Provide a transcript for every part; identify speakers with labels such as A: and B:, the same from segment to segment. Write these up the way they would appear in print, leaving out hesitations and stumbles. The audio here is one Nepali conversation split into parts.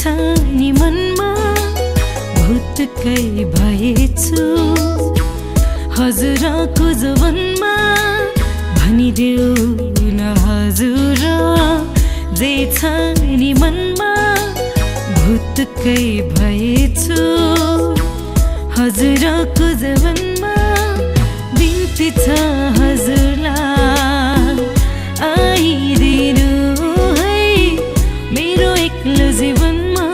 A: नि मनमा भुत्तकै भएछु हजुरको जवनमा भनिदेऊ न हजुर जे छ नि मनमा भुत्तकै भएछु हजुरको जवनमा बिन्ती छ हजुरलाई आइदिनु है मेरो एक्लो जीवनमा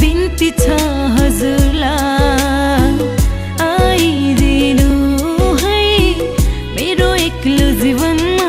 A: बिन्ती छ हजुरलाई आइदिनु है मेरो एक्लो जीवनमा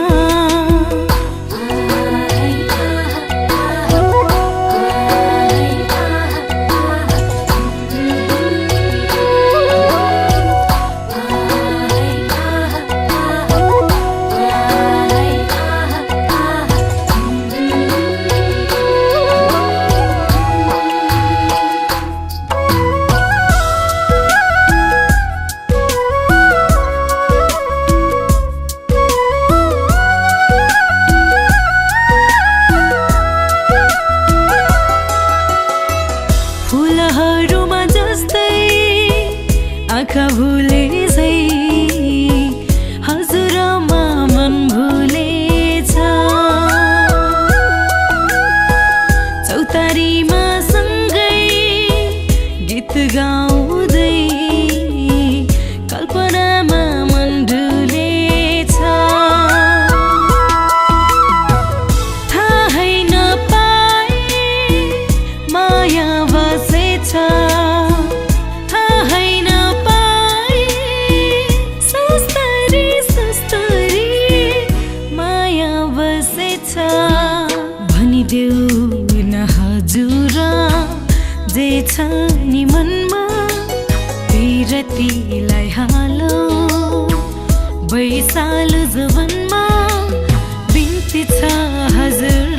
A: फुलहरुमा जस्तै आँखा भुले झै हजुरमा मन भुलेछ चौतारीमा सँगै गीत गाउँदै कल्पनामा मन डुलेछ थाहै नपाए माया बसेछ थाहै नपाए सस्तरी सस्तरी माया बसेछ भनिदेऊ न हजुर जे छ नि मनमा विरतीलाई हालो बैसाल जवनमा बिन्ती छ हजुर